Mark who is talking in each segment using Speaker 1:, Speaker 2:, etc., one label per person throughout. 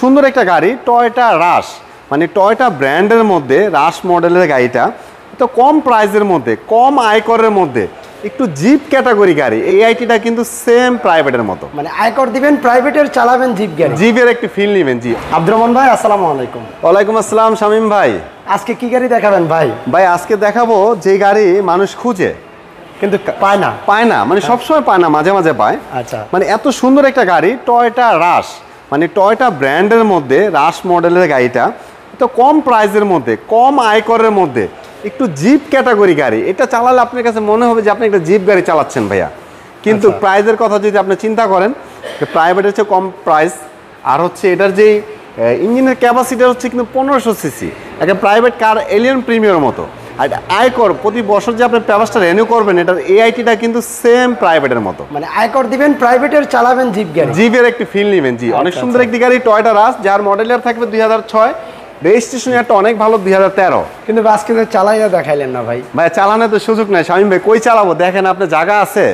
Speaker 1: সুন্দর একটা গাড়ি টয়োটা রাশ, মানে টয়োটা ব্র্যান্ডের মধ্যে রাশ মডেলের গাড়িটা তো কম প্রাইসের মধ্যে, কম আয়করের মধ্যে, একটু জিপ ক্যাটাগরি গাড়ি। এই আইটিটা কিন্তু সেম প্রাইভেটের মতো,
Speaker 2: মানে আয়কর দিবেন প্রাইভেটের, চালাবেন জিপ গাড়ি,
Speaker 1: জিপের একটু ফিল নেবেন। জি
Speaker 2: আব্দুর রহমান ভাই, আসসালামু আলাইকুম।
Speaker 1: ওয়ালাইকুম আসসালাম শামীম ভাই।
Speaker 2: আজকে কি গাড়ি দেখাবেন ভাই?
Speaker 1: ভাই আজকে দেখাবো যে গাড়ি মানুষ খুঁজে
Speaker 2: কিন্তু পায় না,
Speaker 1: মানে সবসময় পায় না, মাঝে মাঝে পায়।
Speaker 2: আচ্ছা,
Speaker 1: মানে এত সুন্দর একটা গাড়ি টয়োটা রাশ, মানে টয়োটা ব্র্যান্ডের মধ্যে রাশ মডেলের গাড়িটা তো কম প্রাইসের মধ্যে, কম আয়করের মধ্যে, একটু জিপ ক্যাটাগরি গাড়ি। এটা চালালে আপনার কাছে মনে হবে যে আপনি একটা জিপ গাড়ি চালাচ্ছেন ভাইয়া, কিন্তু প্রাইসের কথা যদি আপনি চিন্তা করেন, প্রাইভেট হচ্ছে কম প্রাইস, আর হচ্ছে এটার যেই ইঞ্জিনের ক্যাপাসিটি হচ্ছে কিন্তু 1500 সিসি, একটা প্রাইভেট কার এলিয়ন প্রিমিয়ার মতো। আর আয়কর প্রতি বছর যে আপনি পেপারসটা রিনিউ করবেন, এটার এআইটিটা কিন্তু সেম প্রাইভেটের মতো,
Speaker 2: মানে আয়কর দিবেন প্রাইভেটের, চালাবেন জিপ গাড়ি,
Speaker 1: জিপের একটি ফিল নেবেন। জি অনেক সুন্দর একটি গাড়ি টয়োটা রাশ, যার মডেল ইয়ার থাকবে 2006, রেজিস্ট্রেশন ইয়ারটা অনেক ভালো 2013।
Speaker 2: কিন্তু আজকে চালাইয়া দেখাইলেন না ভাই।
Speaker 1: ভাই চালানোর তো সুযোগ নাই শামীম ভাই, কই চালাবো? দেখেন আপনার জায়গা আছে,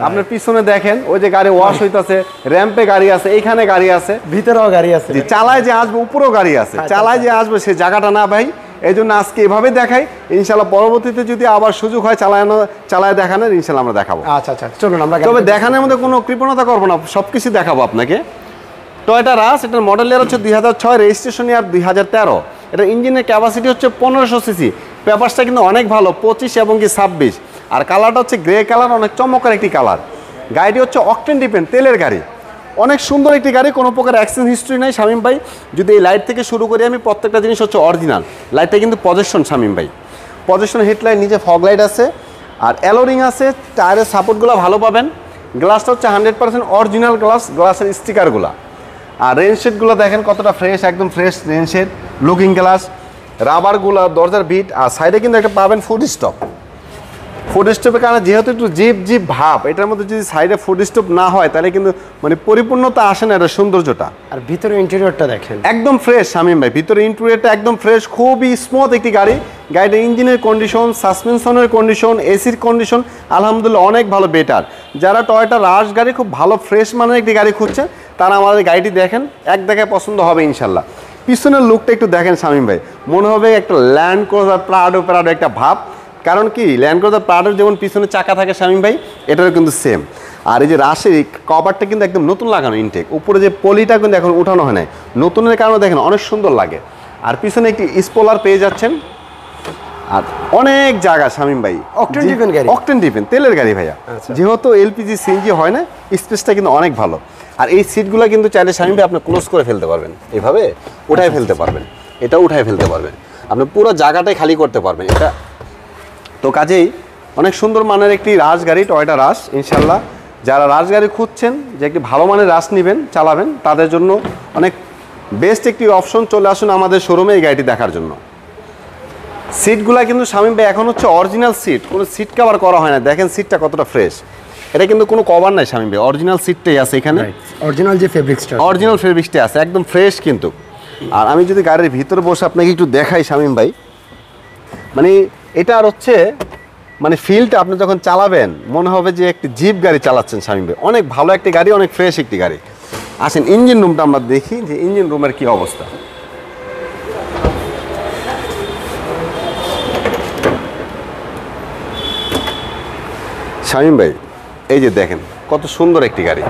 Speaker 1: আপনার পিছনে দেখেন ওই যে গাড়ি ওয়াশ হইতাছে, র্যাম্পে গাড়ি আছে, এইখানে গাড়ি আছে,
Speaker 2: ভিতরেও গাড়ি আছে।
Speaker 1: জি চালায় যে আসবে, উপরেও গাড়ি আছে, চালায় যে আসবে সে জায়গাটা না ভাই। এই জন্য আজকে এভাবে দেখাই, ইনশাল্লাহ পরবর্তীতে যদি আবার সুযোগ হয় চালায় দেখানোর, ইনশাল্লাহ আমরা দেখাবো।
Speaker 2: আচ্ছা আচ্ছা চলুন আমরা,
Speaker 1: তবে দেখানোর মধ্যে কোনো কৃপণতা করবো না, সবকিছু দেখাবো আপনাকে। টয়োটা রাশ, এটার মডেল ইয়ার হচ্ছে 2006, রেজিস্ট্রেশন ইয়ার 2013। এটা ইঞ্জিনের ক্যাপাসিটি হচ্ছে 1500 সিসি, পেপারসটা কিন্তু অনেক ভালো, 25 এবং কি 26। আর কালারটা হচ্ছে গ্রে কালার, অনেক চমৎকার একটি কালার। গাড়িটি হচ্ছে অকটেন ডিপেন্ড, তেলের গাড়ি, অনেক সুন্দর একটি গাড়ি, কোনো প্রকার অ্যাক্সিডেন্ট হিস্ট্রি নাই শামীম ভাই। যদি এই লাইট থেকে শুরু করি আমি, প্রত্যেকটা জিনিস হচ্ছে অরিজিনাল। লাইটটা কিন্তু পজেশন শামীম ভাই, পজেশন হেডলাইট, নিচে ফগ লাইট আছে, আর অ্যালোরিং আছে, টায়ারের সাপোর্টগুলো ভালো পাবেন। গ্লাসটা হচ্ছে 100% অরিজিনাল গ্লাস, গ্লাসের স্টিকারগুলো। আর রেনশেডগুলো দেখেন কতটা ফ্রেশ, একদম ফ্রেশ রেনশেড, লুকিং গ্লাস, রাবারগুলো, দরজার বিট। আর সাইডে কিন্তু একটা পাবেন ফুড স্টপ। ফুড স্টপের কারণে যেহেতু একটু জিপ ভাব, এটার মধ্যে যদি সাইডে ফুড স্টপ না হয় তাহলে কিন্তু মানে পরিপূর্ণতা আসে না, এটা সৌন্দর্যটা।
Speaker 2: আর ভিতরে ইন্টেরিয়রটা দেখেন
Speaker 1: একদম ফ্রেশ শামীম ভাই, ভিতরে ইন্টেরিয়রটা একদম ফ্রেশ, খুবই স্মুথ একটি গাড়ি। গাড়িটার ইঞ্জিনের কন্ডিশন, সাসপেনশনের কন্ডিশন, এসির কন্ডিশন আলহামদুলিল্লাহ অনেক ভালো, বেটার। যারা টয়োটা রাশ গাড়ি খুব ভালো ফ্রেশ মানের একটি গাড়ি খুঁজছেন, তারা আমাদের গাড়িটি দেখেন, এক দেখায় পছন্দ হবে ইনশাল্লাহ। পিছনের লুকটা একটু দেখেন শামীম ভাই, মনে হবে একটা ল্যান্ড ক্রুজার প্রাডো একটা ভাব। কারণ কি, ল্যান্ড ক্রুজার প্রাডোর যেমন পিছনে চাকা থাকে শামীম ভাই, এটারও কিন্তু সেম। আর এই যে রাশের কভারটা কিন্তু একদম নতুন লাগানো, ইনটেক উপরে যে পলিটা কিন্তু এখন উঠানো হয় নাই, নতুনের কারণে দেখেন অনেক সুন্দর লাগে। আর পিছনে একটি স্পলার পেয়ে যাচ্ছেন, আর অনেক জায়গা শামীম ভাই, অকটেন ডিপেন্ড তেলের গাড়ি ভাইয়া। যেহেতু এলপিজি সিএনজি হয় না, স্পেসটা কিন্তু অনেক ভালো। আর এই সিটগুলো কিন্তু চাইলে শামীম ভাই আপনি ক্লোজ করে ফেলতে পারবেন, এইভাবে উঠায় ফেলতে পারবেন, এটা উঠায় ফেলতে পারবেন, আপনি পুরো জায়গাটাই খালি করতে পারবেন এটা। তো কাজেই অনেক সুন্দর মানের একটি রাশ গাড়ি টয়োটা রাশ। ইনশাল্লাহ যারা রাশ গাড়ি খুঁজছেন, যে একটি ভালো মানের রাশ নেবেন, চালাবেন, তাদের জন্য অনেক বেস্ট একটি অপশন। চলে আসুন আমাদের শোরুমে এই গাড়িটি দেখার জন্য। সিটগুলা কিন্তু শামীম ভাই এখন হচ্ছে অরিজিনাল সিট, কোনো সিট কভার করা হয় না। দেখেন সিটটা কতটা ফ্রেশ, এটা কিন্তু কোনো কভার নাই শামীম ভাই, অরিজিনাল সিটটাই আছে এখানে,
Speaker 2: অরিজিনাল যে
Speaker 1: ফেব্রিক্সটা আছে একদম ফ্রেশ কিন্তু। আর আমি যদি গাড়ির ভিতরে বসে আপনাকে একটু দেখাই শামীম ভাই, মানে এটা আর হচ্ছে মানে ফিলটা আপনি যখন চালাবেন মনে হবে যে একটি জিপ গাড়ি চালাচ্ছেন শামীম ভাই। অনেক ভালো একটি গাড়ি, অনেক ফ্রেশ একটি গাড়ি। আসেন ইঞ্জিন রুমটা আমরা দেখি যে ইঞ্জিন রুমের কি অবস্থা। শামীম ভাই এই যে দেখেন কত সুন্দর একটি গাড়ি,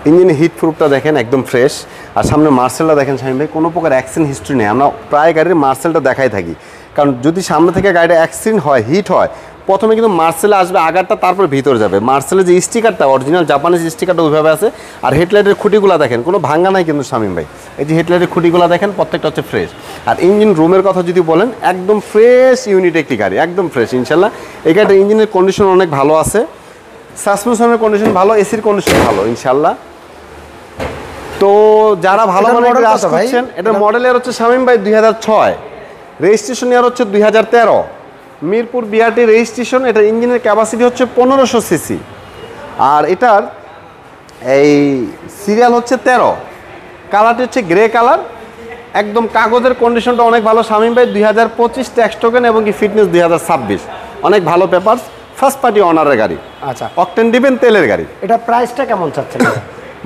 Speaker 1: ইঞ্জিনের হিট প্রুফটা দেখেন একদম ফ্রেশ। আর সামনে মার্সেলটা দেখেন শামীম ভাই, কোনো প্রকার অ্যাক্সিডেন্ট হিস্ট্রি নেই। আমরা প্রায় গাড়ির মার্সেলটা দেখাই থাকি, কারণ যদি সামনে থেকে গাড়িটা অ্যাক্সিডেন্ট হয়, হিট হয়, প্রথমে কিন্তু মার্সেলে আসবে আগারটা, তারপর ভিতরে যাবে। মার্সেলের যে স্টিকারটা অরিজিনাল জাপানিজ স্টিকারটা ওইভাবে আছে। আর হেডলাইটের খুঁটিগুলো দেখেন, কোনো ভাঙ্গা নাই কিন্তু শামীম ভাই, এই যে হেডলাইটের খুঁটিগুলো দেখেন প্রত্যেকটা হচ্ছে ফ্রেশ। আর ইঞ্জিন রুমের কথা যদি বলেন, একদম ফ্রেশ ইউনিট একটি গাড়ি, একদম ফ্রেশ ইনশাল্লাহ। এই গাড়িটার ইঞ্জিনের কন্ডিশন অনেক ভালো আছে, সাসপেনশনের কন্ডিশন ভালো, এসির কন্ডিশন ভালো ইনশাল্লাহ। তো যারা ভালো মানের রাশ খুঁজছেন, এটা মডেল ইয়ার হচ্ছে শামীম ভাই 2006, রেজিস্ট্রেশন ইয়ার হচ্ছে 2013, মিরপুর বিআরটি রেজিস্ট্রেশন। এটার ইঞ্জিনের ক্যাপাসিটি হচ্ছে 1500 সিসি, আর এটার এই সিরিয়াল হচ্ছে 13, কালারটি হচ্ছে গ্রে কালার, একদম কাগজের কন্ডিশনটা অনেক ভালো শামীম ভাই। 2025 ট্যাক্স টোকেন এবং কি ফিটনেস 2026, অনেক ভালো পেপারস, ফার্স্ট পার্টি অনারের গাড়ি।
Speaker 2: আচ্ছা,
Speaker 1: অকটেন ডিপেন্ড তেলের গাড়ি।
Speaker 2: এটা প্রাইসটা কেমন চাচ্ছেন?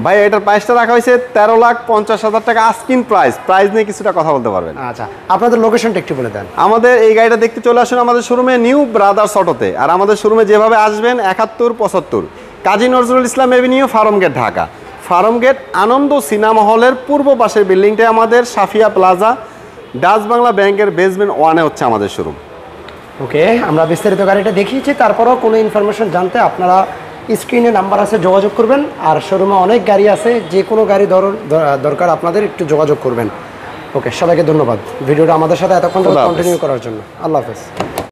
Speaker 1: ভাই এটার প্রাইসটা রাখা হয়েছে 13,50,000 টাকা আস্কিং প্রাইস নিয়ে কিছুটা কথা বলতে পারবেন।
Speaker 2: আচ্ছা, আপনাদের লোকেশনটা একটু বলে দেন।
Speaker 1: আমাদের এই গাড়িটা দেখতে চলে আসুন আমাদের শোরুমে নিউ ব্রাদার্স অটোতে। আর আমাদের শোরুমে যেভাবে আসবেন 7175 কাজী নজরুল ইসলাম এভিনিউ, ফার্মগেট, ঢাকা। ফার্মগেট আনন্দ সিনেমা হলের পূর্ব পাশের বিল্ডিংটা আমাদের সাফিয়া প্লাজা, ডাচ বাংলা ব্যাংকের বেসমেন্ট 1-এ হচ্ছে আমাদের শোরুম।
Speaker 2: ওকে, আমরা বিস্তারিত গাড়িটা দেখিয়েছি। তারপরেও কোনো ইনফরমেশন জানতে আপনারা স্ক্রিনে নাম্বার আছে, যোগাযোগ করবেন। আর শোরুমে অনেক গাড়ি আছে, যে কোনো গাড়ি দরকার আপনাদের একটু যোগাযোগ করবেন। ওকে, সবাইকে ধন্যবাদ ভিডিওটা আমাদের সাথে এতক্ষণ কন্টিনিউ করার জন্য। আল্লাহ হাফেজ।